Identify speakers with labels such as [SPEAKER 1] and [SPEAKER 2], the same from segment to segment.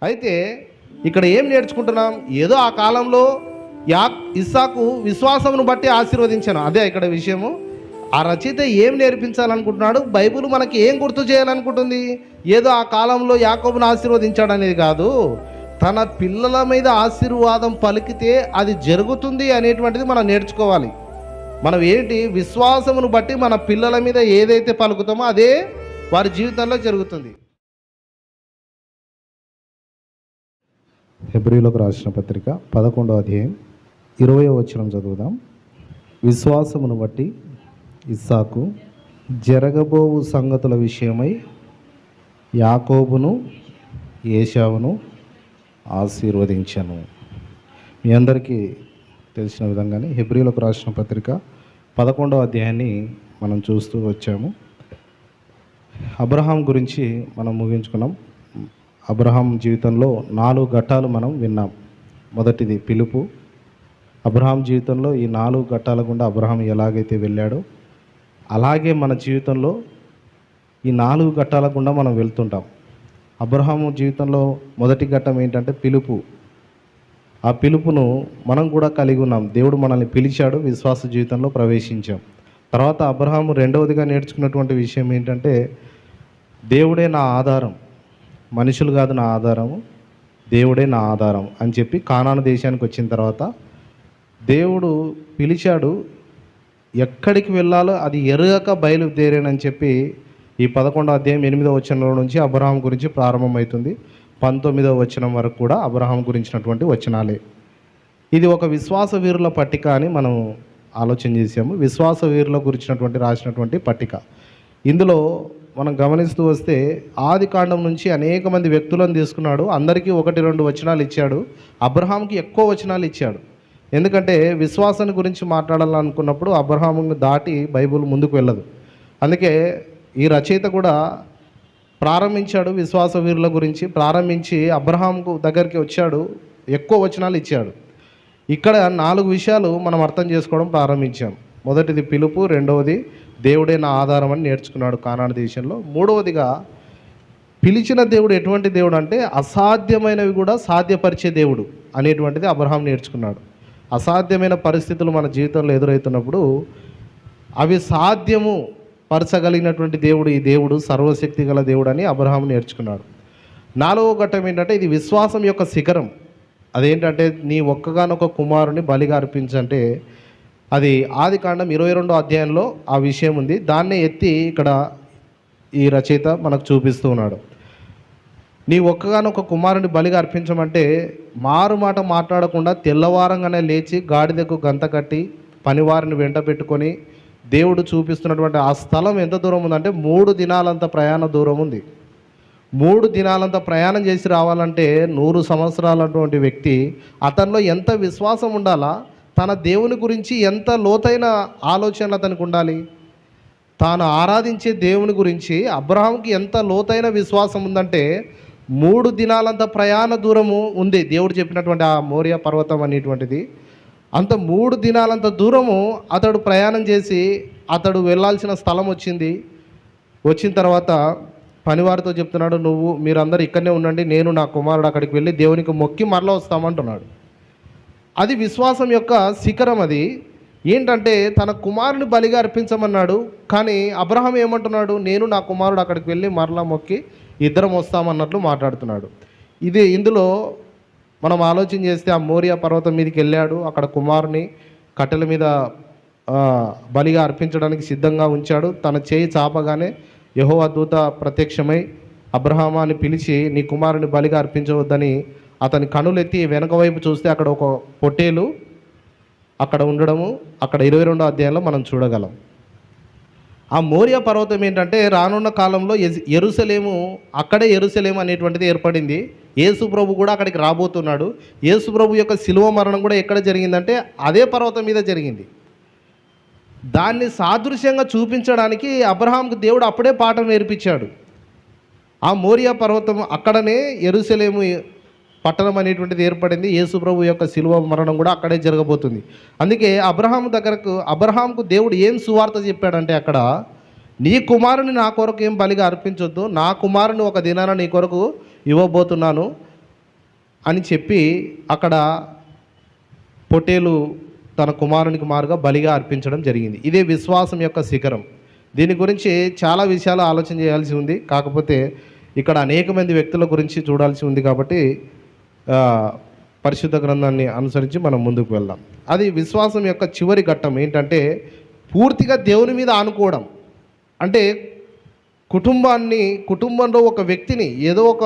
[SPEAKER 1] అయితే ఇక్కడ ఏం నేర్చుకుంటున్నాం? ఏదో ఆ కాలంలో ఇస్సాకు విశ్వాసమును బట్టి ఆశీర్వదించాను, అదే ఇక్కడ విషయము. ఆ రచయిత ఏం నేర్పించాలనుకుంటున్నాడు? బైబిల్ మనకి ఏం గుర్తు చేయాలనుకుంటుంది? ఏదో ఆ కాలంలో యాకోబును ఆశీర్వదించాడు అనేది కాదు, తన పిల్లల మీద ఆశీర్వాదం పలికితే అది జరుగుతుంది అనేటువంటిది మనం నేర్చుకోవాలి. మనం ఏంటి, విశ్వాసమును బట్టి మన పిల్లల మీద ఏదైతే పలుకుతామో అదే వారి జీవితంలో జరుగుతుంది.
[SPEAKER 2] హెబ్రీయులకు రాసిన పత్రిక 11వ అధ్యాయం 20వ వచనం చదువుదాం. విశ్వాసమును బట్టి ఇస్సాకు జరగబోవు సంగతుల విషయమై యాకోబును ఏశావును ఆశీర్వదించను. మీ అందరికీ తెలిసిన విధంగానే హెబ్రీయులకు రాసిన పత్రిక 11వ అధ్యాయాన్ని మనం చూస్తూ వచ్చాము. అబ్రహాం గురించి మనం ముగించుకున్నాం. అబ్రహాం జీవితంలో 4 ఘట్టాలు మనం విన్నాం. మొదటిది పిలుపు. అబ్రహాం జీవితంలో ఈ 4 ఘట్టాల గుండా అబ్రహాం ఎలాగైతే వెళ్ళాడో అలాగే మన జీవితంలో ఈ 4 ఘట్టాల గుండా మనం వెళ్తుంటాం. అబ్రహాము జీవితంలో మొదటి ఘట్టం ఏంటంటే పిలుపు. ఆ పిలుపును మనం కూడా కలిగి ఉన్నాం. దేవుడు మనల్ని పిలిచాడు, విశ్వాస జీవితంలో ప్రవేశించాం. తర్వాత అబ్రహాము రెండవదిగా నేర్చుకున్నటువంటి విషయం ఏంటంటే దేవుడే నా ఆధారం, మనుషులు కాదు నా ఆధారము, దేవుడే నా ఆధారం అని చెప్పి కానాను దేశానికి వచ్చిన తర్వాత దేవుడు పిలిచాడు. ఎక్కడికి వెళ్ళాలో అది ఎరగక బయలుదేరానని చెప్పి ఈ 11వ అధ్యాయం 8వ వచనంలో నుంచి అబ్రహాం గురించి ప్రారంభమవుతుంది. 19వ వచనం వరకు కూడా అబ్రహాం గురించినటువంటి వచనాలే. ఇది ఒక విశ్వాస వీరుల పట్టిక అని మనం ఆలోచన చేసాము. విశ్వాస వీరుల గురించినటువంటి రాసినటువంటి పట్టిక. ఇందులో మనం గమనిస్తూ వస్తే ఆది కాండం నుంచి అనేక మంది వ్యక్తులను తీసుకున్నాడు. అందరికీ 1-2 వచనాలు ఇచ్చాడు. అబ్రహాంకి ఎక్కువ వచనాలు ఇచ్చాడు. ఎందుకంటే విశ్వాసాన్ని గురించి మాట్లాడాలనుకున్నప్పుడు అబ్రహాముని దాటి బైబిల్ ముందుకు వెళ్ళదు. అందుకే ఈ రచయిత కూడా ప్రారంభించాడు విశ్వాస వీరుల గురించి. ప్రారంభించి అబ్రహాంకు దగ్గరికి వచ్చాడు, ఎక్కువ వచనాలు ఇచ్చాడు. ఇక్కడ 4 విషయాలు మనం అర్థం చేసుకోవడం ప్రారంభించాం. మొదటిది పిలుపు, రెండవది దేవుడే నా ఆధారం అని నేర్చుకున్నాడు కానాను దేశంలో. మూడవదిగా పిలిచిన దేవుడు ఎటువంటి దేవుడు అంటే అసాధ్యమైనవి కూడా సాధ్యపరిచే దేవుడు అనేటువంటిది అబ్రహాం నేర్చుకున్నాడు. అసాధ్యమైన పరిస్థితులు మన జీవితంలో ఎదురవుతున్నప్పుడు అవి సాధ్యము పరచగలిగినటువంటి దేవుడు ఈ దేవుడు, సర్వశక్తి గల దేవుడు అని అబ్రహాం నేర్చుకున్నాడు. 4వ ఘట్టం ఏంటంటే ఇది విశ్వాసం యొక్క శిఖరం. అదేంటంటే నీ ఒక్కగానొక కుమారుని బలిగా అర్పించంటే అది ఆది కాండం 22వ అధ్యాయంలో ఆ విషయం ఉంది. దాన్నే ఎత్తి ఇక్కడ ఈ రచయిత మనకు చూపిస్తూ ఉన్నాడు. నీ ఒక్కగానొక కుమారుని బలిగా అర్పించమంటే మారు మాట మాట్లాడకుండా తెల్లవారంగానే లేచి గాడిదకు గంత కట్టి పనివారిని వెంట పెట్టుకొని దేవుడు చూపిస్తున్నటువంటి ఆ స్థలం ఎంత దూరం ఉందంటే 3 దినాలంత ప్రయాణ దూరం ఉంది. 3 దినాలంత ప్రయాణం చేసి రావాలంటే 100 సంవత్సరాలటువంటి వ్యక్తి, అతనిలో ఎంత విశ్వాసం ఉండాలా, తన దేవుని గురించి ఎంత లోతైన ఆలోచనలు అతనికి ఉండాలి, తాను ఆరాధించే దేవుని గురించి అబ్రహాంకి ఎంత లోతైన విశ్వాసం ఉందంటే 3 దినాలంత ప్రయాణ దూరము ఉంది. దేవుడు చెప్పినటువంటి ఆ మోరియా పర్వతం అనేటువంటిది అంత 3 దినాలంత దూరము అతడు ప్రయాణం చేసి అతడు వెళ్ళాల్సిన స్థలం వచ్చింది. వచ్చిన తర్వాత పనివారితో చెప్తున్నాడు, మీరందరూ ఇక్కడనే ఉండండి, నేను నా కుమారుడు అక్కడికి వెళ్ళి దేవునికి మొక్కి మరలా వస్తామంటున్నాడు. అది విశ్వాసం యొక్క శిఖరం. అది ఏంటంటే తన కుమారుని బలిగా అర్పించమన్నాడు. కానీ అబ్రహాం ఏమంటున్నాడు, నేను నా కుమారుడు అక్కడికి వెళ్ళి మరలా మొక్కి ఇద్దరం వస్తామన్నట్లు మాట్లాడుతున్నాడు. ఇందులో మనం ఆలోచన చేస్తే ఆ మోరియా పర్వతం మీదకి వెళ్ళాడు, అక్కడ కుమారుని కట్టెల మీద బలిగా అర్పించడానికి సిద్ధంగా ఉంచాడు. తన చేయి చాపగానే యెహోవా దూత ప్రత్యక్షమై అబ్రహామాని పిలిచి నీ కుమారుని బలిగా అర్పించవద్దని అతని కనులెత్తి వెనక వైపు చూస్తే అక్కడ ఒక పొట్టేలు అక్కడ ఉండడము అక్కడ 22వ అధ్యాయంలో మనం చూడగలం. ఆ మోరియా పర్వతం ఏంటంటే రానున్న కాలంలో అక్కడే యెరూషలేము అనేటువంటిది ఏర్పడింది. యేసు ప్రభు కూడా అక్కడికి రాబోతున్నాడు. యేసు ప్రభు యొక్క శిలువ మరణం కూడా ఎక్కడ జరిగిందంటే అదే పర్వతం మీద జరిగింది. దాన్ని సాదృశ్యంగా చూపించడానికి అబ్రహాంకు దేవుడు అప్పుడే పాఠం నేర్పించాడు. ఆ మోరియా పర్వతం అక్కడనే యెరూషలేము పట్టణం అనేటువంటిది ఏర్పడింది. యేసు ప్రభు యొక్క శిలువ మరణం కూడా అక్కడే జరగబోతుంది. అందుకే అబ్రహాంకు దేవుడు ఏం సువార్త చెప్పాడంటే అక్కడ నీ కుమారుని నా కొరకు ఏం బలిగా అర్పించొద్దు, నా కుమారుని ఒక దినాన నీ కొరకు ఇవ్వబోతున్నాను,
[SPEAKER 1] అని చెప్పి అక్కడ పొట్టేలు తన కుమారునికి మారుగా బలిగా అర్పించడం జరిగింది. ఇదే విశ్వాసం యొక్క శిఖరం. దీని గురించి చాలా విషయాలు ఆలోచన చేయాల్సి ఉంది. కాకపోతే ఇక్కడ అనేక మంది వ్యక్తుల గురించి చూడాల్సి ఉంది కాబట్టి పరిశుద్ధ గ్రంథాన్ని అనుసరించి మనం ముందుకు వెళ్దాం. అది విశ్వాసం యొక్క చివరి ఘట్టం ఏంటంటే పూర్తిగా దేవుని మీద ఆనుకోవడం. అంటే కుటుంబంలో ఒక వ్యక్తిని ఏదో ఒక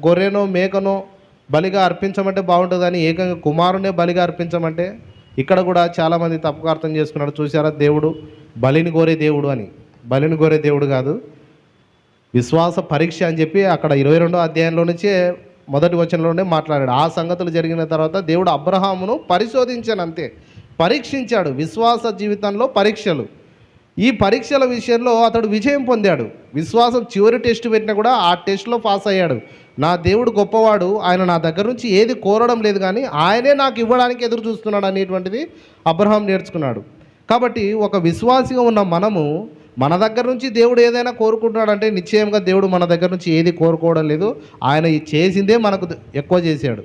[SPEAKER 1] గొర్రెనో మేకనో బలిగా అర్పించమంటే బాగుంటుందని ఏకంగా కుమారునే బలిగా అర్పించమంటే ఇక్కడ కూడా చాలామంది తప్పుగా అర్థం చేసుకున్నాడు. చూసారా, దేవుడు బలిని కోరే దేవుడు అని. బలిని కోరే దేవుడు కాదు, విశ్వాస పరీక్ష అని చెప్పి అక్కడ 22వ అధ్యాయంలో నుంచే మొదటి వచనంలోనే మాట్లాడాడు. ఆ సంగతులు జరిగిన తర్వాత దేవుడు అబ్రహామును పరిశోధించాను, అంతే, పరీక్షించాడు. విశ్వాస జీవితంలో పరీక్షలు, ఈ పరీక్షల విషయంలో అతడు విజయం పొందాడు. విశ్వాసం చివరి టెస్ట్ పెట్టినా కూడా ఆ టెస్ట్లో పాస్ అయ్యాడు. నా దేవుడు గొప్పవాడు, ఆయన నా దగ్గర నుంచి ఏది కోరడం లేదు కానీ ఆయనే నాకు ఇవ్వడానికి ఎదురు చూస్తున్నాడు అనేటువంటిది అబ్రహాం నేర్చుకున్నాడు. కాబట్టి ఒక విశ్వాసిగా ఉన్న మనము మన దగ్గర నుంచి దేవుడు ఏదైనా కోరుకుంటున్నాడంటే నిశ్చయంగా దేవుడు మన దగ్గర నుంచి ఏది కోరుకోవడం లేదు. ఆయన చేసిందే మనకు ఎక్కువ చేశాడు.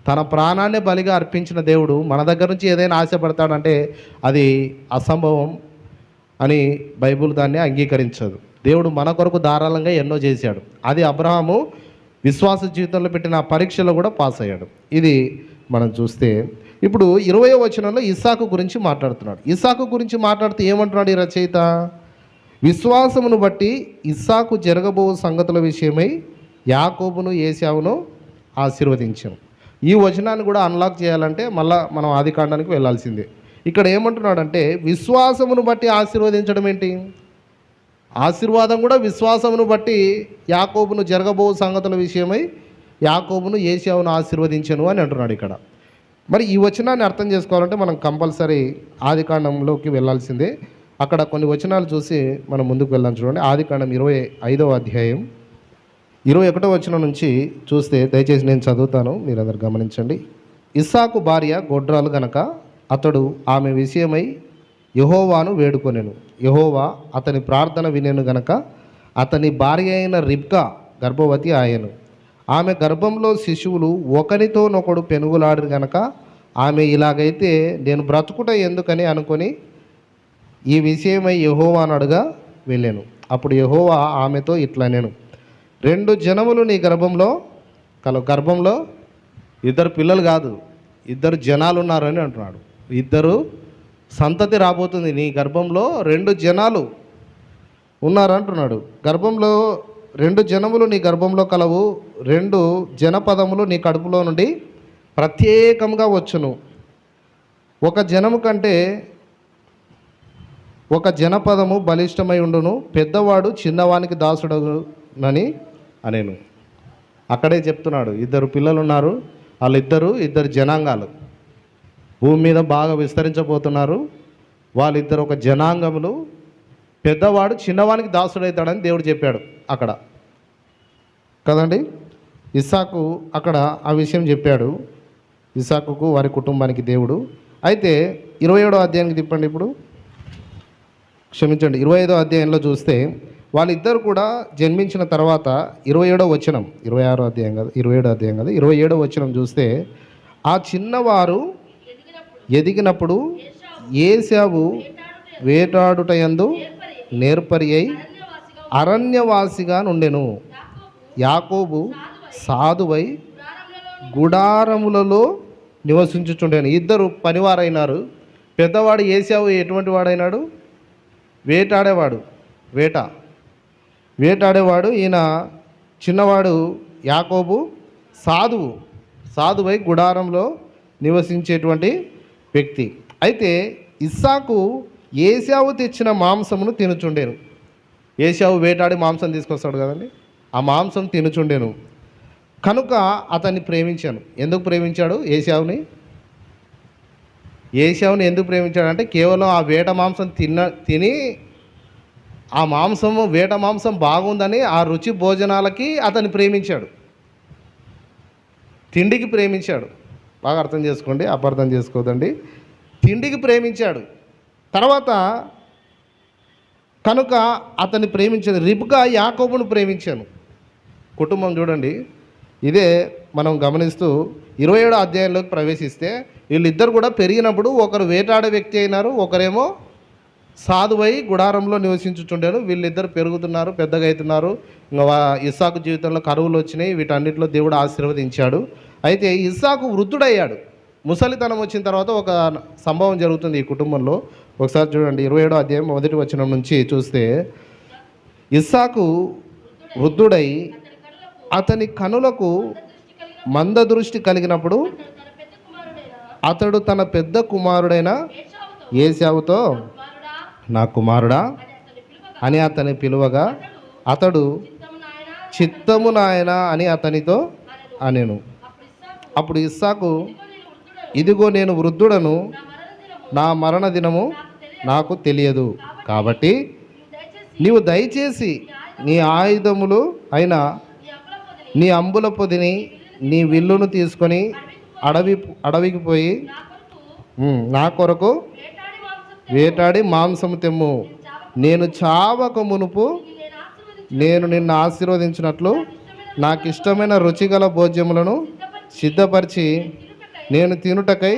[SPEAKER 1] తన ప్రాణాన్ని బలిగా అర్పించిన దేవుడు మన దగ్గర నుంచి ఏదైనా ఆశపడతాడంటే అది అసంభవం అని బైబిల్ దాన్ని అంగీకరించదు. దేవుడు మన కొరకు ధారాళంగా ఎన్నో చేశాడు. అది అబ్రహాము విశ్వాస జీవితంలో పెట్టిన పరీక్షలో కూడా పాస్ అయ్యాడు. ఇది మనం చూస్తే ఇప్పుడు 20వ వచనంలో ఇస్సాకు గురించి మాట్లాడుతున్నాడు. ఇస్సాకు గురించి మాట్లాడుతూ ఏమంటున్నాడు ఈ రచయిత? విశ్వాసమును బట్టి ఇస్సాకు జరగబో సంగతుల విషయమై యాకోబును ఏశావును ఆశీర్వదించాను. ఈ వచనాన్ని కూడా అన్లాక్ చేయాలంటే మళ్ళా మనం ఆదికాండానికి వెళ్ళాల్సిందే. ఇక్కడ ఏమంటున్నాడంటే విశ్వాసమును బట్టి ఆశీర్వదించడం ఏంటి? ఆశీర్వాదం కూడా విశ్వాసమును బట్టి యాకోబును జరగబో సంగతుల విషయమై యాకోబును ఏశావును ఆశీర్వదించను అని అంటున్నాడు ఇక్కడ. మరి ఈ వచనాన్ని అర్థం చేసుకోవాలంటే మనం కంపల్సరీ ఆదికాండంలోకి వెళ్ళాల్సిందే. అక్కడ కొన్ని వచనాలు చూసి మనం ముందుకు వెళ్దాం. చూడండి, ఆదికాండం 25వ అధ్యాయం 21వ వచనం నుంచి చూస్తే, దయచేసి నేను చదువుతాను, మీరందరూ గమనించండి. ఇస్సాకు భార్య గొడ్రాలు గనక అతడు ఆమె విషయమై యెహోవాను వేడుకొనెను. యెహోవా అతని ప్రార్థన వినెను గనక అతని భార్య అయిన రిబ్కా గర్భవతి ఆయను. ఆమె గర్భంలో శిశువులు ఒకరితోనొకడు పెనుగులాడు గనక ఆమె ఇలాగైతే నేను బ్రతుకుట ఎందుకని అనుకొని ఈ విషయమై యెహోవాను అడుగా వెళ్ళాను. అప్పుడు యెహోవా ఆమెతో ఇట్లా నేను 2 జనములు నీ గర్భంలో గర్భంలో 2 పిల్లలు కాదు, 2 జనాలు ఉన్నారని అంటున్నాడు. 2 సంతతి రాబోతుంది, నీ గర్భంలో 2 జనాలు ఉన్నారంటున్నాడు. గర్భంలో 2 జనములు నీ గర్భంలో కలవు, 2 జనపదములు నీ కడుపులో నుండి ప్రత్యేకంగా వచ్చును. ఒక జనము కంటే ఒక జనపదము బలిష్టమై ఉండును, పెద్దవాడు చిన్నవానికి దాసుడగునని అనేను. అక్కడే చెప్తున్నాడు, 2 పిల్లలు ఉన్నారు, వాళ్ళిద్దరు 2 జనాంగాలు భూమి మీద బాగా విస్తరించబోతున్నారు. వాళ్ళిద్దరు ఒక జనాంగములు, పెద్దవాడు చిన్నవానికి దాసుడవుతాడని దేవుడు చెప్పాడు అక్కడ కదండి. ఇస్సాకు అక్కడ ఆ విషయం చెప్పాడు, ఇస్సాకుకు వారి కుటుంబానికి దేవుడు. అయితే 27వ అధ్యాయానికి తిప్పండి. ఇప్పుడు క్షమించండి, 25వ అధ్యాయంలో చూస్తే వాళ్ళిద్దరు కూడా జన్మించిన తర్వాత 27వ వచనం, 26వ అధ్యాయం కాదు, 27వ అధ్యాయం కాదు, 27వ వచనం చూస్తే, ఆ చిన్నవారు ఎదిగినప్పుడు ఏశావు వేటాడుటయందు నేర్పరి అయి అరణ్యవాసిగా నుండెను. యాకోబు సాధువై గుడారములలో నివసించుచుండెను. 2 పనివారైనారు. పెద్దవాడు ఏశావు ఎటువంటి వాడైనాడు? వేటాడేవాడు, వేటాడేవాడు. ఈయన చిన్నవాడు యాకోబు సాధువై గుడారంలో నివసించేటువంటి వ్యక్తి. అయితే ఇస్సాకు ఏశావు తెచ్చిన మాంసమును తినుచుండెను. ఏశావు వేటాడి మాంసం తీసుకొస్తాడు కదండి, ఆ మాంసం తినుచుండెను కనుక అతన్ని ప్రేమించాను. ఎందుకు ప్రేమించాడు ఏశావుని? ఎందుకు ప్రేమించాడంటే కేవలం ఆ వేట మాంసం తిని ఆ మాంసము వేట మాంసం బాగుందని ఆ రుచి భోజనాలకి అతన్ని ప్రేమించాడు, తిండికి ప్రేమించాడు. బాగా అర్థం చేసుకోండి, అపార్థం చేసుకోదండి. తిండికి ప్రేమించాడు. తర్వాత కనుక అతన్ని ప్రేమించాడు. రిబ్కా యాకోబును ప్రేమించాను. కుటుంబం చూడండి, ఇదే మనం గమనిస్తూ 27వ అధ్యాయంలోకి ప్రవేశిస్తే వీళ్ళిద్దరు కూడా పెరిగినప్పుడు ఒకరు వేటాడే వ్యక్తి అయినారు, ఒకరేమో సాధువై గుడారంలో నివసించుచుండారు. వీళ్ళిద్దరు పెరుగుతున్నారు, పెద్దగా అవుతున్నారు. ఇంకా ఇస్సాకు జీవితంలో కరువులు వచ్చినాయి. వీటన్నిటిలో దేవుడు ఆశీర్వదించాడు. అయితే ఇస్సాకు వృద్ధుడయ్యాడు. ముసలితనం వచ్చిన తర్వాత ఒక సంభవం జరుగుతుంది ఈ కుటుంబంలో. ఒకసారి చూడండి 27వ అధ్యాయం 1వ వచనం నుంచి చూస్తే, ఇస్సాకు వృద్ధుడై అతని కనులకు మందదృష్టి కలిగినప్పుడు అతడు తన పెద్ద కుమారుడైన ఏశావుతో, నా కుమారుడా అని అతని పిలువగా అతడు చిత్తము నాయన అని అతనితో అనెను. అప్పుడు ఇస్సాకు, ఇదిగో నేను వృద్ధుడను, నా మరణ దినము నాకు తెలియదు, కాబట్టి నీవు దయచేసి నీ ఆయుధములు అయిన నీ అంబుల పొదిని నీ విల్లును తీసుకొని అడవికి పోయి నా కొరకు వేటాడి మాంసము తెమ్ము. నేను చావక మునుపు నేను నిన్ను ఆశీర్వదించినట్లు నాకు ఇష్టమైన రుచిగల భోజ్యములను సిద్ధపరిచి నేను తినుటకై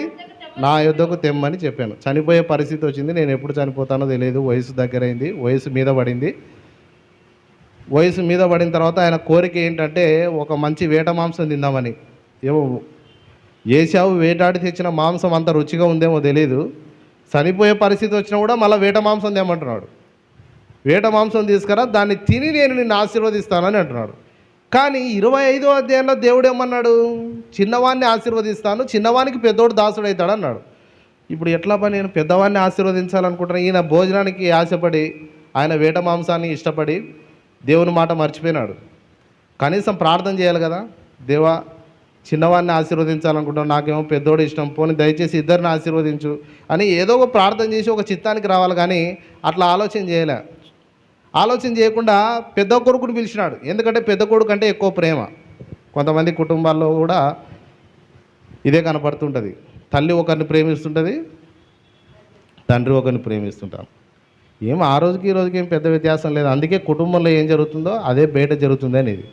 [SPEAKER 1] నా యొద్దకు తెమ్మని చెప్పాను. చనిపోయే పరిస్థితి వచ్చింది. నేను ఎప్పుడు చనిపోతానో తెలియదు. వయసు దగ్గరైంది, వయసు మీద పడింది. వయసు మీద పడిన తర్వాత ఆయన కోరిక ఏంటంటే ఒక మంచి వేట మాంసం తిందామని. ఏమో ఏశావు వేటాడి తెచ్చిన మాంసం అంత రుచిగా ఉందేమో తెలియదు. చనిపోయే పరిస్థితి వచ్చినా కూడా మళ్ళీ వేట మాంసం తేమంటున్నాడు. వేట మాంసం తీసుకురా, దాన్ని తిని నేను నిన్ను ఆశీర్వదిస్తానని అంటున్నాడు. కానీ 25వ అధ్యాయంలో దేవుడు ఏమన్నాడు? చిన్నవాడిని ఆశీర్వదిస్తాను, చిన్నవానికి పెద్దోడు దాసుడు అవుతాడు అన్నాడు. ఇప్పుడు ఎట్లా పని? నేను పెద్దవాడిని ఆశీర్వదించాలనుకుంటున్నాను. ఈయన భోజనానికి ఆశపడి, ఆయన వేట మాంసాన్ని ఇష్టపడి దేవుని మాట మర్చిపోయినాడు. కనీసం ప్రార్థన చేయాలి కదా, దేవా చిన్నవాడిని ఆశీర్వదించాలనుకుంటున్నాను, నాకేమో పెద్దోడు ఇష్టం, పోనీ దయచేసి ఇద్దరిని ఆశీర్వదించు అని ఏదో ఒక ప్రార్థన చేసి ఒక చిత్తానికి రావాలి. కానీ అట్లా ఆలోచన చేయలే. ఆలోచన చేయకుండా పెద్ద కొడుకుని పిలిచినాడు. ఎందుకంటే పెద్ద కొడుకు అంటే ఎక్కువ ప్రేమ. కొంతమంది కుటుంబాల్లో కూడా ఇదే కనపడుతుంటుంది. తల్లి ఒకరిని ప్రేమిస్తుంటుంది, తండ్రి ఒకరిని ప్రేమిస్తుంటారు. ఏం ఆ రోజుకి ఈ రోజుకి ఏం పెద్ద వ్యత్యాసం లేదు. అందుకే కుటుంబంలో ఏం జరుగుతుందో అదే బయట జరుగుతుంది అనేది.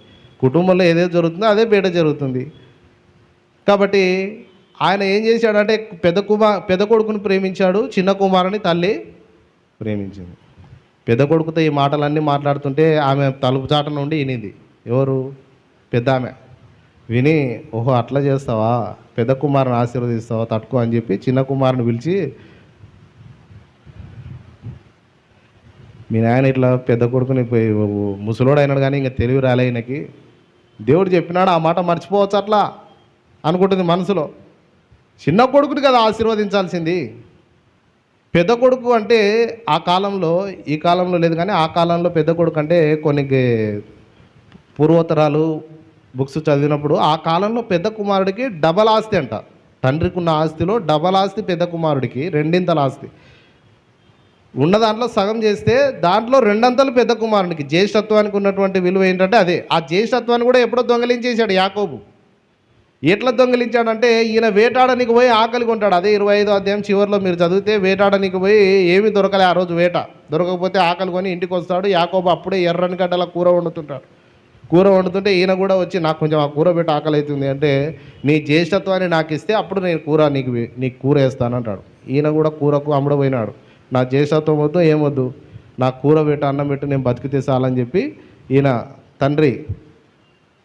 [SPEAKER 1] కుటుంబంలో ఏదైతే జరుగుతుందో అదే బయట జరుగుతుంది. కాబట్టి ఆయన ఏం చేశాడంటే పెద్ద కొడుకుని ప్రేమించాడు, చిన్న కుమారుని తల్లి ప్రేమించింది. పెద్ద కొడుకుతో ఈ మాటలన్నీ మాట్లాడుతుంటే ఆమె తలుపు చాట నుండి వినింది. ఎవరు? పెద్ద ఆమె విని, ఓహో అట్లా చేస్తావా, పెద్ద కుమారుని ఆశీర్వదిస్తావా, తట్టుకో అని చెప్పి చిన్న కుమారుని పిలిచి, మీ నాయన ఇట్లా పెద్ద కొడుకుని ముసలోడు అయినాడు కానీ ఇంకా తెలివి రాలే ఈయనకి, దేవుడు చెప్పినాడు ఆ మాట మర్చిపోవచ్చు అట్లా అనుకుంటుంది మనసులో. చిన్న కొడుకుని కదా ఆశీర్వదించాల్సింది. పెద్ద కొడుకు అంటే ఆ కాలంలో, ఈ కాలంలో లేదు కానీ ఆ కాలంలో పెద్ద కొడుకు అంటే కొన్ని పూర్వోత్తరాలు బుక్స్ చదివినప్పుడు ఆ కాలంలో పెద్ద కుమారుడికి డబల్ ఆస్తి అంట. తండ్రికి ఉన్న ఆస్తిలో డబల్ ఆస్తి పెద్ద కుమారుడికి, రెండింతల ఆస్తి. ఉన్న దాంట్లో సగం చేస్తే దాంట్లో రెండంతలు పెద్ద కుమారునికి. జ్యేష్ఠత్వానికి ఉన్నటువంటి విలువ ఏంటంటే అదే. ఆ జ్యేష్ఠత్వాన్ని కూడా ఎప్పుడో దొంగలించేశాడు యాకోబు. ఎట్లా దొంగలించాడంటే, ఈయన వేటాడనికి పోయి ఆకలి కొంటాడు. అదే 25వ అధ్యాయం చివరిలో మీరు చదివితే, వేటాడనికి పోయి ఏమీ దొరకలే ఆ రోజు. వేట దొరకకపోతే ఆకలి కొని ఇంటికి వస్తాడు. యాకోబు అప్పుడే ఎర్రని గడ్డల కూర వండుతుంటాడు. కూర వండుతుంటే ఈయన కూడా వచ్చి, నాకు కొంచెం ఆ కూర పెట్టి ఆకలి అవుతుంది అంటే, నీ జ్యేష్ఠత్వాన్ని నాకు ఇస్తే అప్పుడు నేను కూర నీకు కూర వేస్తాను అంటాడు. ఈయన కూడా కూరకు అమ్ముడపోయినాడు. నా జ్యేష్ఠత్వం వద్దు, ఏమొద్దు, నాకు కూర పెట్టు, అన్నం పెట్టు, నేను బతికితే చాలని చెప్పి ఈయన తండ్రి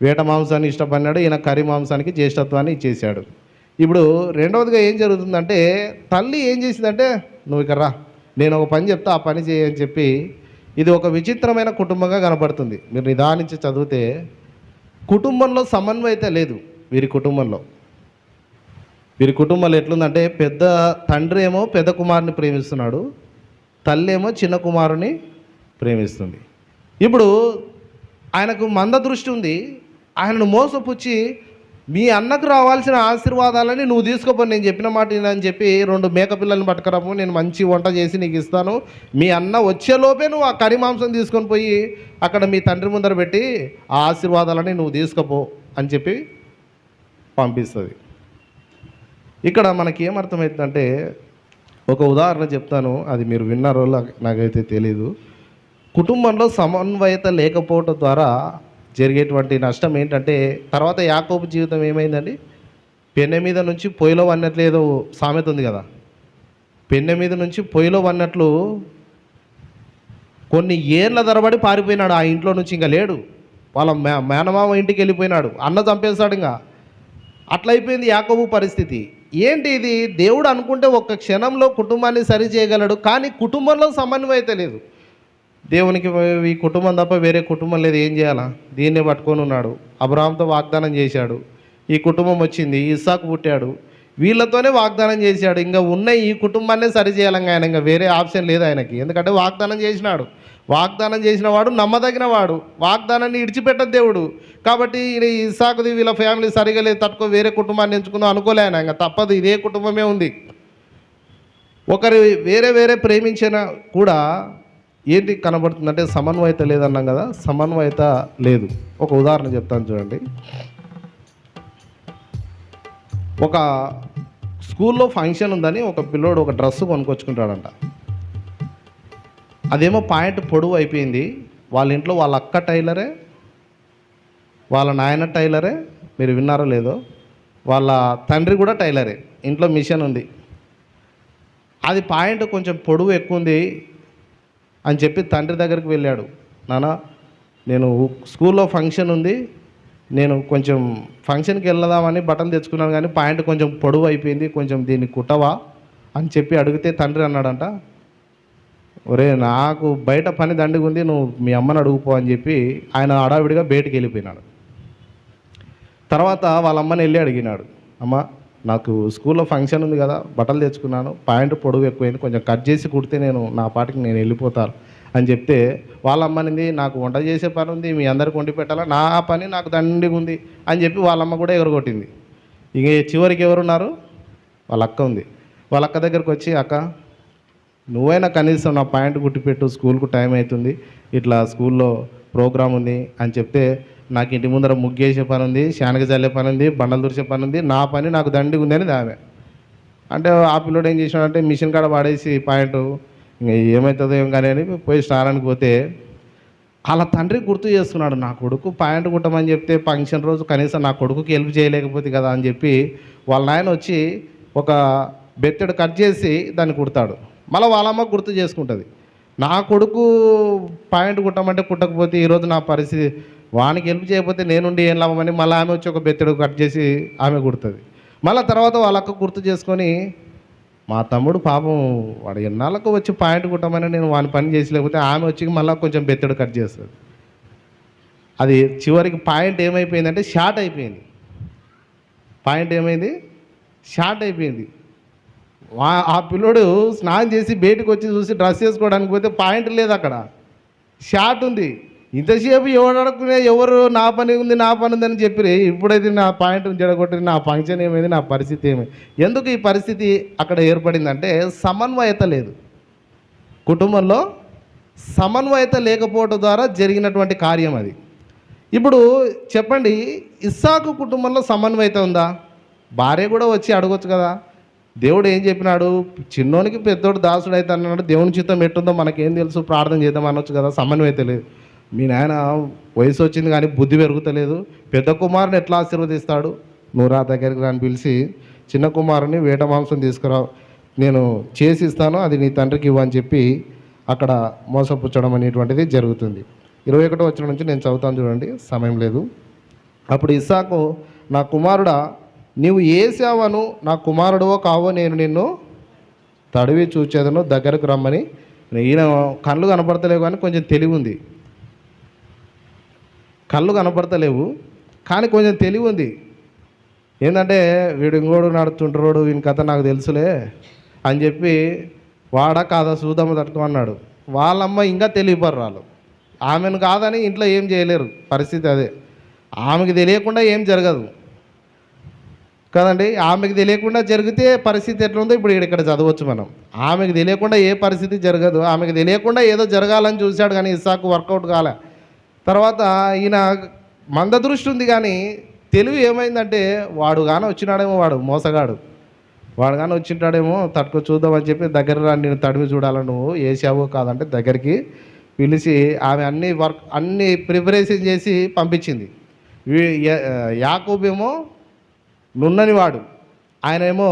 [SPEAKER 1] వేట మాంసాన్ని ఇష్టపడినాడు. ఈయన కర్రీ మాంసానికి జ్యేష్ఠత్వాన్ని ఇచ్చేసాడు. ఇప్పుడు రెండవదిగా ఏం జరుగుతుందంటే, తల్లి ఏం చేసిందంటే, నువ్వు ఇక్కడ రా, నేను ఒక పని చెప్తా, ఆ పని చేయని చెప్పి, ఇది ఒక విచిత్రమైన కుటుంబంగా కనపడుతుంది. మీరు నిదానించి చదివితే కుటుంబంలో సమన్వయత లేదు. వీరి కుటుంబంలో ఎట్లుందంటే, పెద్ద తండ్రి ఏమో పెద్ద కుమారుని ప్రేమిస్తున్నాడు, తల్లి ఏమో చిన్న కుమారుని ప్రేమిస్తుంది. ఇప్పుడు ఆయనకు మంద దృష్టి ఉంది. ఆయనను మోసపుచ్చి, మీ అన్నకు రావాల్సిన ఆశీర్వాదాలని నువ్వు తీసుకోపోయి, నేను చెప్పిన మాట అని చెప్పి 2 మేకపిల్లల్ని పట్టుకురాము, నేను మంచి వంట చేసి నీకు ఇస్తాను, మీ అన్న వచ్చేలోపే నువ్వు ఆ కర్రీ మాంసం తీసుకొని పోయి అక్కడ మీ తండ్రి ముందర పెట్టి ఆ ఆశీర్వాదాలని నువ్వు తీసుకపో అని చెప్పి పంపిస్తుంది. ఇక్కడ మనకి ఏమర్థమవుతుందంటే, ఒక ఉదాహరణ చెప్తాను, అది మీరు విన్నారో నాకైతే తెలీదు. కుటుంబంలో సమన్వయత లేకపోవటం ద్వారా జరిగేటువంటి నష్టం ఏంటంటే తర్వాత యాకోబు జీవితం ఏమైందండి? పెన్నె మీద నుంచి పొయ్యిలో వన్నట్లు ఏదో సామెత ఉంది కదా, పెన్నె మీద నుంచి పొయ్యిలో వన్నట్లు కొన్ని ఏళ్ళ తరబడి పారిపోయినాడు ఆ ఇంట్లో నుంచి, ఇంకా లేడు. వాళ్ళ మేనమామ ఇంటికి వెళ్ళిపోయినాడు, అన్న చంపేస్తాడు. ఇంకా అట్లయిపోయింది యాకోబు పరిస్థితి. ఏంటి ఇది? దేవుడు అనుకుంటే ఒక్క క్షణంలో కుటుంబాన్ని సరి చేయగలడు, కానీ కుటుంబంలో సమన్వయత లేదు. దేవునికి ఈ కుటుంబం తప్ప వేరే కుటుంబం లేదు, ఏం చేయాలా? దీన్నే పట్టుకొని ఉన్నాడు. అబ్రహాంతో వాగ్దానం చేశాడు, ఈ కుటుంబం వచ్చింది, ఇస్సాకు పుట్టాడు, వీళ్ళతోనే వాగ్దానం చేశాడు. ఇంకా ఉన్న ఈ కుటుంబాన్నే సరి చేయాలంగా ఆయన, ఇంకా వేరే ఆప్షన్ లేదు ఆయనకి. ఎందుకంటే వాగ్దానం చేసినాడు, వాగ్దానం చేసిన వాడు నమ్మదగిన వాడు, వాగ్దానాన్ని ఇడిచిపెట్టదు దేవుడు. కాబట్టి ఇస్సాకుది వీళ్ళ ఫ్యామిలీ సరిగా లేదు, తట్టుకో వేరే కుటుంబాన్ని ఎంచుకుందాం అనుకోలే ఆయన. ఇంకా తప్పదు, ఇదే కుటుంబమే ఉంది. ఒకరు వేరే వేరే ప్రేమించిన కూడా ఏంటి కనబడుతుందంటే సమన్వయత లేదన్నాం కదా, సమన్వయత లేదు. ఒక ఉదాహరణ చెప్తాను చూడండి. ఒక స్కూల్లో ఫంక్షన్ ఉందని ఒక పిల్లోడు ఒక డ్రెస్సు కొనుక్కొచ్చుకుంటాడంట. అదేమో పాయింట్ పొడవు అయిపోయింది. వాళ్ళ ఇంట్లో వాళ్ళ అక్క టైలరే, వాళ్ళ నాయన టైలరే, మీరు విన్నారో లేదో, వాళ్ళ తండ్రి కూడా టైలరే, ఇంట్లో మిషన్ ఉంది. అది పాయింట్ కొంచెం పొడవు ఎక్కువ ఉంది అని చెప్పి తండ్రి దగ్గరికి వెళ్ళాడు. నాన్న, నేను స్కూల్లో ఫంక్షన్ ఉంది, నేను కొంచెం ఫంక్షన్కి వెళ్దామని బట్టలు తెచ్చుకున్నాను, కానీ పాయింట్ కొంచెం పొడవు అయిపోయింది, కొంచెం దీన్ని కుట్టవా అని చెప్పి అడిగితే తండ్రి అన్నాడంట, ఒరే నాకు బయట పని దండిగా ఉంది, నువ్వు మీ అమ్మని అడుగుపో అని చెప్పి ఆయన హడావిడిగా బయటికి వెళ్ళిపోయినాడు. తర్వాత వాళ్ళ అమ్మని వెళ్ళి అడిగినాడు, అమ్మ నాకు స్కూల్లో ఫంక్షన్ ఉంది కదా, బట్టలు తెచ్చుకున్నాను, పాయింట్ పొడవు ఎక్కువైంది, కొంచెం కట్ చేసి కుడితే నేను నా పాటికి నేను వెళ్ళిపోతాను అని చెప్తే వాళ్ళ అమ్మనింది, నాకు వంట చేసే పని ఉంది, మీ అందరికి వండి పెట్టాలా, నా పని నాకు దండిగా ఉంది అని చెప్పి వాళ్ళమ్మ కూడా ఎగరగొట్టింది. ఇక చివరికి ఎవరున్నారు? వాళ్ళ అక్క ఉంది. వాళ్ళ అక్క దగ్గరికి వచ్చి, అక్క నువ్వైనా కనీసం నా పాయింట్ కుట్టిపెట్టు, స్కూల్కు టైం అవుతుంది, ఇట్లా స్కూల్లో ప్రోగ్రామ్ ఉంది అని చెప్తే, నాకు ఇంటి ముందర ముగ్గేసే పని ఉంది, శానగ చల్లే పని ఉంది, బండలు తుడిచే పని ఉంది, నా పని నాకు దండిగా ఉంది అని ఆమె అంటే, ఆ పిల్లడు ఏం చేసినాడంటే మిషన్ కాడ పడేసి పాయింట్ ఇంకా ఏమవుతుందో ఏం కానీ అని పోయి స్నానానికి పోతే అలా తండ్రి గుర్తు చేస్తున్నాడు, నా కొడుకు పాయింట్ కుట్టమని చెప్తే ఫంక్షన్ రోజు కనీసం నా కొడుకుకి హెల్ప్ చేయలేకపోతే కదా అని చెప్పి వాళ్ళ నాయన వచ్చి ఒక బెత్తెడు కట్ చేసి దాన్ని కుడతాడు. మళ్ళీ వాళ్ళమ్మ గుర్తు చేసుకుంటుంది, నా కొడుకు పాయింట్ కుట్టమంటే కుట్టకపోతే ఈరోజు నా పరిస్థితి, వానికి హెల్ప్ చేయకపోతే నేనుండి ఏం లాభమని మళ్ళీ ఆమె వచ్చి ఒక బెత్తెడు కట్ చేసి ఆమె కుడుతుంది. మళ్ళీ తర్వాత వాళ్ళ అక్క గుర్తు చేసుకొని, మా తమ్ముడు పాపం వాడు ఎన్నాళ్ళకు వచ్చి పాయింట్ కుట్టమని నేను వాని పని చేసి లేకపోతే ఆమె వచ్చి మళ్ళీ కొంచెం బెత్తెడు కట్ చేస్తుంది. అది చివరికి పాయింట్ ఏమైపోయిందంటే షార్ట్ అయిపోయింది. పాయింట్ ఏమైంది? షార్ట్ అయిపోయింది. ఆ పిల్లోడు స్నానం చేసి బయటకు వచ్చి చూసి డ్రెస్ వేసుకోవడానికి పోతే పాయింట్ లేదు, అక్కడ షార్ట్ ఉంది. ఇంతసేపు ఎవరు అడుక్కునే, ఎవరు నా పని ఉంది నా పని ఉందని చెప్పి, ఇప్పుడైతే నా పాయింట్ జడగొట్టి నా ఫంక్షన్ ఏమైంది, నా పరిస్థితి ఏమైంది. ఎందుకు ఈ పరిస్థితి అక్కడ ఏర్పడిందంటే సమన్వయత లేదు. కుటుంబంలో సమన్వయత లేకపోవడం ద్వారా జరిగినటువంటి కార్యం అది. ఇప్పుడు చెప్పండి, ఇస్సాకు కుటుంబంలో సమన్వయత ఉందా? భార్య కూడా వచ్చి అడగొచ్చు కదా, దేవుడు ఏం చెప్పినాడు, చిన్నోనికి పెద్దోడు దాసుడు అయితే అన్నాడు, దేవుని చిత్తం ఎట్టుందో మనకేం తెలుసు, ప్రార్థన చేద్దాం అనొచ్చు కదా. సమన్వయత లేదు. మీ నాయన వయసు వచ్చింది కానీ బుద్ధి పెరుగుతలేదు, పెద్ద కుమారుని ఎట్లా ఆశీర్వదిస్తాడు, నువ్వు రా దగ్గరికి రాని పిలిచి చిన్న కుమారుని వేట మాంసం తీసుకురా, నేను చేసి ఇస్తాను, అది నీ తండ్రికి ఇవ్వని చెప్పి అక్కడ మోసపుచ్చడం అనేటువంటిది జరుగుతుంది. 21వ వచనం నుంచి నేను చదువుతాను చూడండి, సమయం లేదు. అప్పుడు ఇస్సాకు, నా కుమారుడా, నీవు ఏసావను నా కుమారుడవో కావో నేను నిన్ను తడివి చూచేదను, దగ్గరకు రమ్మని. ఈయన కళ్ళు కనపడతలేవు కానీ కొంచెం తెలివి ఉంది, కళ్ళు కనపడతలేవు కానీ కొంచెం తెలివి ఉంది. ఏంటంటే వీడు ఇంకోడు నడుతుంటాడు, వీని కథ నాకు తెలుసులే అని చెప్పి వాడా కాదా చూద్దాము తట్టుకోమన్నాడు. వాళ్ళమ్మ ఇంకా తెలియపర్రు వాళ్ళు, ఆమెను కాదని ఇంట్లో ఏం చేయలేరు, పరిస్థితి అదే. ఆమెకు తెలియకుండా ఏం జరగదు కదండి. ఆమెకు తెలియకుండా జరిగితే పరిస్థితి ఎట్లుందో ఇప్పుడు ఇక్కడ చదవచ్చు మనం. ఆమెకు తెలియకుండా ఏ పరిస్థితి జరగదు, ఆమెకు తెలియకుండా ఏదో జరగాలని చూశాడు కానీ ఇస్సాకు వర్కౌట్ కాలే. తర్వాత ఈయన మంద దృష్టి ఉంది కానీ తెలివి ఏమైందంటే, వాడు కానీ వచ్చినాడేమో, వాడు మోసగాడు, వాడు కానీ వచ్చింటాడేమో, తట్టుకో చూద్దామని చెప్పి దగ్గర రా, నేను తడిమి చూడాలని, నువ్వు వేసావో కాదంటే దగ్గరికి పిలిచి ఆమె అన్ని ప్రిపరేషన్ చేసి పంపించింది. యాకోబేమో నున్నని వాడు, ఆయనేమో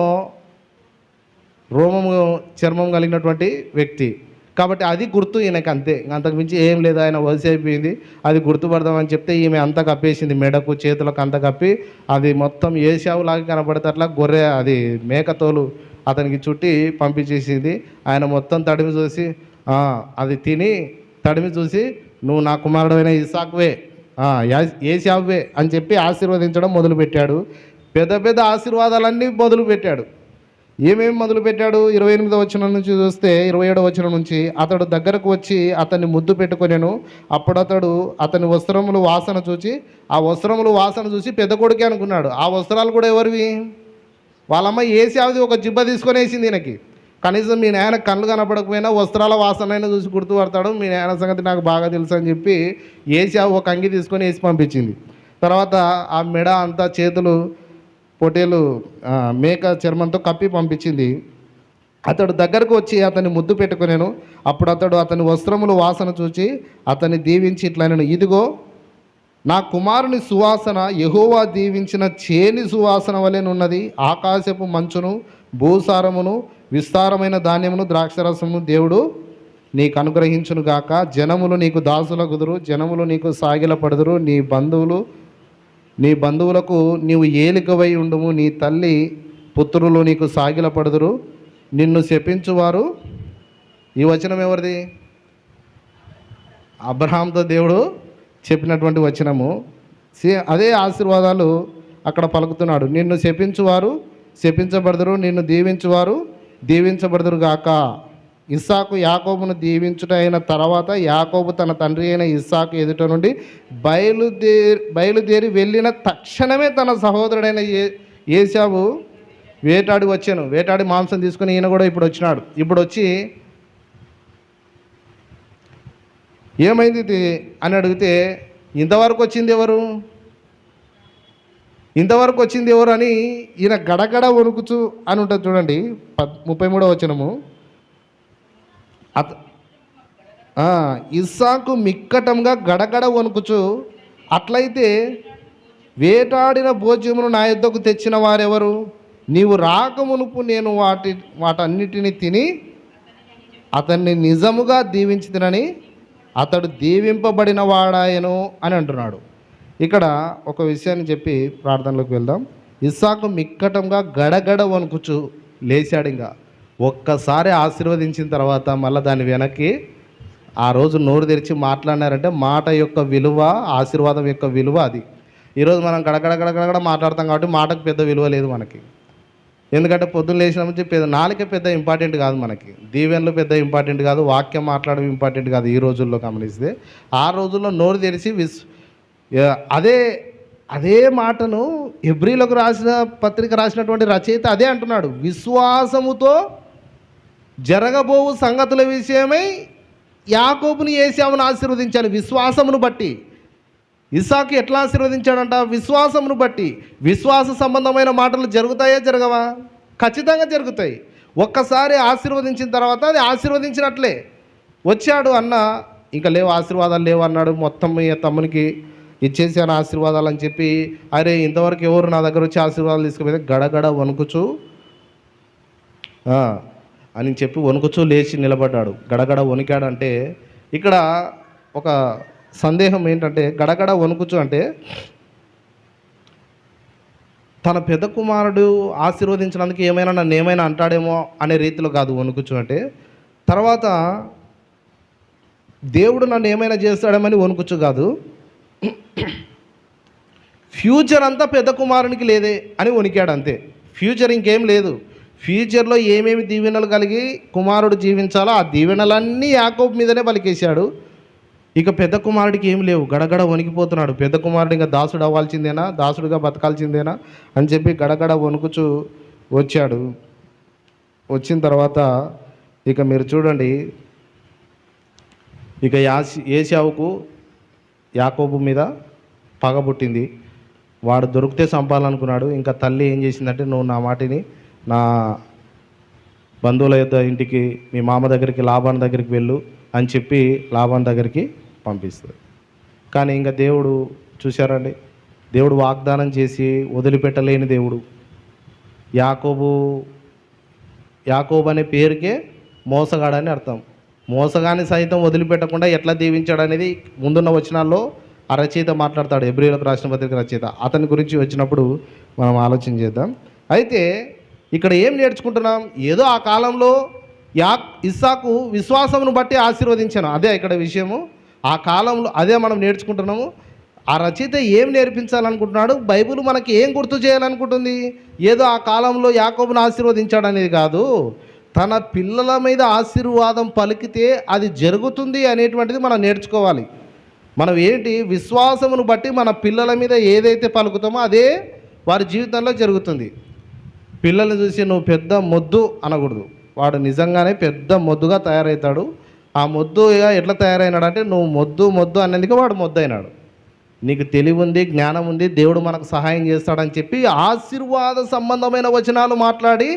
[SPEAKER 1] రోమము చర్మం కలిగినటువంటి వ్యక్తి. కాబట్టి అది గుర్తు ఈయనకి, అంతే, అంతకు మించి ఏం లేదు. ఆయన వలస అయిపోయింది, అది గుర్తుపడదామని చెప్తే ఈమె అంతా కప్పేసింది, మెడకు చేతులకు అంతా కప్పి అది మొత్తం ఏసావులాగా కనబడితే అట్లా గొర్రె అది మేకతోలు అతనికి చుట్టి పంపించేసింది. ఆయన మొత్తం తడిమి చూసి అది తిని తడిమి చూసి, నువ్వు నా కుమారుడైన ఇస్సాకువే, ఏసావువే అని చెప్పి ఆశీర్వదించడం మొదలుపెట్టాడు. పెద్ద పెద్ద ఆశీర్వాదాలన్నీ మొదలుపెట్టాడు. ఏమేమి మొదలుపెట్టాడు? 28వ వచనం నుంచి చూస్తే 27వ వచనం నుంచి, అతడు దగ్గరకు వచ్చి అతన్ని ముద్దు పెట్టుకొనెను. అప్పుడు అతని వస్త్రములు వాసన చూసి, ఆ వస్త్రములు వాసన చూసి పెద్ద కొడుకే అనుకున్నాడు. ఆ వస్త్రాలు కూడా ఎవరివి? వాళ్ళమ్మ ఏసావుది ఒక జిబ్బ తీసుకొని వేసింది ఈయనకి. కనీసం మీ నాయన కళ్ళు కనపడకపోయినా వస్త్రాల వాసనైనా చూసి గుర్తుపడతాడు, మీ నాయన సంగతి నాకు బాగా తెలుసు అని చెప్పి ఏసావు ఒక అంగి తీసుకొని వేసి పంపించింది. తర్వాత ఆ మెడ అంతా చేతులు పొటేలు మేక చర్మంతో కప్పి పంపించింది. అతడు దగ్గరకు వచ్చి అతన్ని ముద్దు పెట్టుకునేను. అప్పుడు అతని వస్త్రములు వాసన చూచి అతన్ని దీవించి ఇట్లనెను, ఇదిగో నా కుమారుని సువాసన యెహోవా దీవించిన చేని సువాసన వలెనున్నది. ఆకాశపు మంచును భూసారమును విస్తారమైన ధాన్యమును ద్రాక్షరసమును దేవుడు నీకు అనుగ్రహించును గాక. జనములు నీకు దాసులగుదురు, జనములు నీకు సాగిలపడుదురు. నీ బంధువులకు నీవు ఏలికవై ఉండుము. నీ తల్లి పుత్రులు నీకు సాగిలపడుదురు. నిన్ను శపించువారు. ఈ వచనం ఎవరిది? అబ్రహాంతో దేవుడు చెప్పినటువంటి వచనము. అదే ఆశీర్వాదాలు అక్కడ పలుకుతున్నాడు. నిన్ను శపించువారు శపించబడదురు, నిన్ను దీవించువారు దీవించబడదురు గాక. ఇస్సాకు యాకోబును దీవించుట అయిన తర్వాత యాకోబు తన తండ్రి అయిన ఇస్సాకు ఎదుట నుండి బయలుదేరి వెళ్ళిన తక్షణమే తన సహోదరుడైన ఏసావు వేటాడి మాంసం తీసుకుని ఈయన కూడా ఇప్పుడు వచ్చినాడు. ఇప్పుడు వచ్చి ఏమైంది అని అడిగితే, ఇంతవరకు వచ్చింది ఎవరు అని ఈయన గడగడ వణుకుచు అని ఉంటుంది చూడండి. 33వ వచనము. ఇస్సాకు మిక్కటంగా గడగడ వణుకుచు, అట్లయితే వేటాడిన భోజ్యమును నా యొద్దకు తెచ్చిన వారెవరు? నీవు రాకమునుపు నేను వాటన్నిటిని తిని అతన్ని నిజముగా దీవించుదునని అతడు దీవింపబడిన వాడాయను అని అంటున్నాడు. ఇక్కడ ఒక విషయాన్ని చెప్పి ప్రార్థనలోకి వెళ్దాం. ఇస్సాకు మిక్కటంగా గడగడ వణుకుచు లేచాడు. ఇంకా ఒక్కసారి ఆశీర్వదించిన తర్వాత మళ్ళీ దాని వెనక్కి ఆ రోజు నోరు తెరిచి మాట్లాడినారంటే మాట యొక్క విలువ, ఆశీర్వాదం యొక్క విలువ అది. ఈరోజు మనం గడగడ మాట్లాడతాం కాబట్టి మాటకు పెద్ద విలువ లేదు మనకి. ఎందుకంటే పొద్దున్న లేచిన నుంచి నాలుకే పెద్ద ఇంపార్టెంట్ కాదు మనకి, దీవెనలు పెద్ద ఇంపార్టెంట్ కాదు, వాక్యం మాట్లాడడం ఇంపార్టెంట్ కాదు. ఈ రోజుల్లో గమనిస్తే ఆ రోజుల్లో నోరు తెరిచి అదే మాటను హెబ్రీలకు పత్రిక రాసినటువంటి రచయిత అదే అంటున్నాడు. విశ్వాసముతో జరగబోవు సంగతుల విషయమై యాకోబుని ఏసావును ఆశీర్వదించాను. విశ్వాసమును బట్టి ఇస్సాకు ఎట్లా ఆశీర్వదించాడంట? విశ్వాసమును బట్టి. విశ్వాస సంబంధమైన మాటలు జరుగుతాయా జరగవా? ఖచ్చితంగా జరుగుతాయి. ఒక్కసారి ఆశీర్వదించిన తర్వాత అది ఆశీర్వదించినట్లే. వచ్చాడు అన్న, ఇంకా లేవు ఆశీర్వాదాలు లేవు అన్నాడు. మొత్తం తమ్మునికి ఇచ్చేసాను ఆశీర్వాదాలు అని చెప్పి, అరే ఇంతవరకు ఎవరు నా దగ్గర వచ్చి ఆశీర్వాదాలు తీసుకుపోతే గడగడ వణుకుచు అని చెప్పి వణుకుచూ లేచి నిలబడ్డాడు. గడగడ వణికాడంటే ఇక్కడ ఒక సందేహం ఏంటంటే, గడగడ వణుకుచు అంటే తన పెద్ద కుమారుడు ఆశీర్వదించినందుకు నన్ను ఏమైనా అంటాడేమో అనే రీతిలో కాదు వణుకుచు అంటే. తర్వాత దేవుడు నన్ను ఏమైనా చేస్తాడేమని వణుకుచు కాదు. ఫ్యూచర్ అంతా పెద్ద కుమారునికి లేదే అని వణికాడు అంతే. ఫ్యూచర్ ఇంకేం లేదు. ఫ్యూచర్లో ఏమేమి దీవెనలు కలిగి కుమారుడు జీవించాలో ఆ దీవెనలన్నీ యాకోబు మీదనే పలికేశాడు. ఇక పెద్ద కుమారుడికి ఏం లేవు, గడగడ వణికిపోతున్నాడు. పెద్ద కుమారుడు ఇంకా దాసుడు అవ్వాల్సిందేనా, దాసుడుగా బతకాల్సిందేనా అని చెప్పి గడగడ వణుకుచూ వచ్చాడు. వచ్చిన తర్వాత ఇక మీరు చూడండి, ఇక ఏశావుకు యాకోబు మీద పగ పుట్టింది. వాడు దొరికితే చంపాలనుకున్నాడు. ఇంకా తల్లి ఏం చేసిందంటే, నువ్వు నా మాటిని నా బంధువుల యొక్క ఇంటికి, మీ మామ దగ్గరికి, లాబాన్ దగ్గరికి వెళ్ళు,
[SPEAKER 2] అని చెప్పి లాబాను దగ్గరికి పంపిస్తుంది. కానీ ఇంకా దేవుడు చూశారండి, దేవుడు వాగ్దానం చేసి వదిలిపెట్టలేని దేవుడు. యాకోబు అనే పేరుకే మోసగాడని అర్థం. మోసగాన్ని సైతం వదిలిపెట్టకుండా ఎట్లా దీవించాడు అనేది ముందున్న వచనాల్లో ఆ రచయిత మాట్లాడతాడు. హెబ్రీయులకు రాసిన పత్రిక రచయిత అతని గురించి వచ్చినప్పుడు మనం ఆలోచన చేద్దాం. అయితే ఇక్కడ ఏం నేర్చుకుంటున్నాం? ఏదో ఆ కాలంలో ఇస్సాకు విశ్వాసమును బట్టి ఆశీర్వదించాను, అదే ఇక్కడ విషయము. ఆ కాలంలో అదే మనం నేర్చుకుంటున్నాము. ఆ రచయిత ఏం నేర్పించాలనుకుంటున్నాడు? బైబిల్ మనకి ఏం గుర్తు చేయాలనుకుంటుంది? ఏదో ఆ కాలంలో యాకోబును ఆశీర్వదించాడు అనేది కాదు, తన పిల్లల మీద ఆశీర్వాదం పలికితే అది జరుగుతుంది అనేటువంటిది మనం నేర్చుకోవాలి. మనం ఏంటి, విశ్వాసమును బట్టి మన పిల్లల మీద ఏదైతే పలుకుతామో అదే వారి జీవితంలో జరుగుతుంది. పిల్లల్ని చూసి నువ్వు పెద్ద మొద్దు అనకూడదు. వాడు నిజంగానే పెద్ద మొద్దుగా తయారవుతాడు. ఆ మొద్దుగా ఎట్లా తయారైనాడంటే నువ్వు మొద్దు అన్నందుకే వాడు మొద్దు అయినాడు. నీకు తెలివి ఉంది, జ్ఞానం ఉంది, దేవుడు మనకు సహాయం చేస్తాడని చెప్పి ఆశీర్వాద సంబంధమైన వచనాలు మాట్లాడి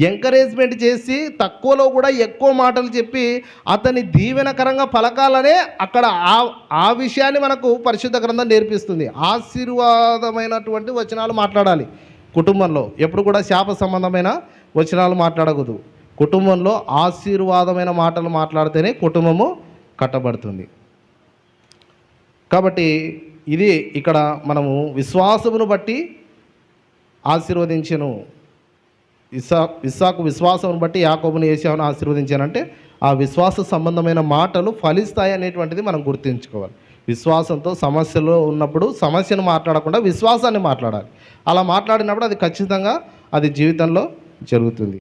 [SPEAKER 2] ఎంకరేజ్మెంట్ చేసి తక్కువలో కూడా ఎక్కువ మాటలు చెప్పి అతని దీవెనకరంగా పలకాలనే అక్కడ ఆ విషయాన్ని మనకు పరిశుద్ధ గ్రంథం నేర్పిస్తుంది. ఆశీర్వాదమైనటువంటి వచనాలు మాట్లాడాలి కుటుంబంలో. ఎప్పుడు కూడా శాప సంబంధమైన వచనాలు మాట్లాడకూడదు. కుటుంబంలో ఆశీర్వాదమైన మాటలు మాట్లాడితేనే కుటుంబము కట్టబడుతుంది. కాబట్టి ఇది ఇక్కడ మనము విశ్వాసమును బట్టి ఆశీర్వదించెను. ఇస్సాకు విశ్వాసమును బట్టి యాకోబును ఏశావును ఆశీర్వదించానంటే ఆ విశ్వాస సంబంధమైన మాటలు ఫలిస్తాయి అనేటువంటిది మనం గుర్తుంచుకోవాలి. విశ్వాసంతో సమస్యలో ఉన్నప్పుడు సమస్యను మాట్లాడకుండా విశ్వాసాన్ని మాట్లాడాలి. అలా మాట్లాడినప్పుడు అది ఖచ్చితంగా అది జీవితంలో జరుగుతుంది.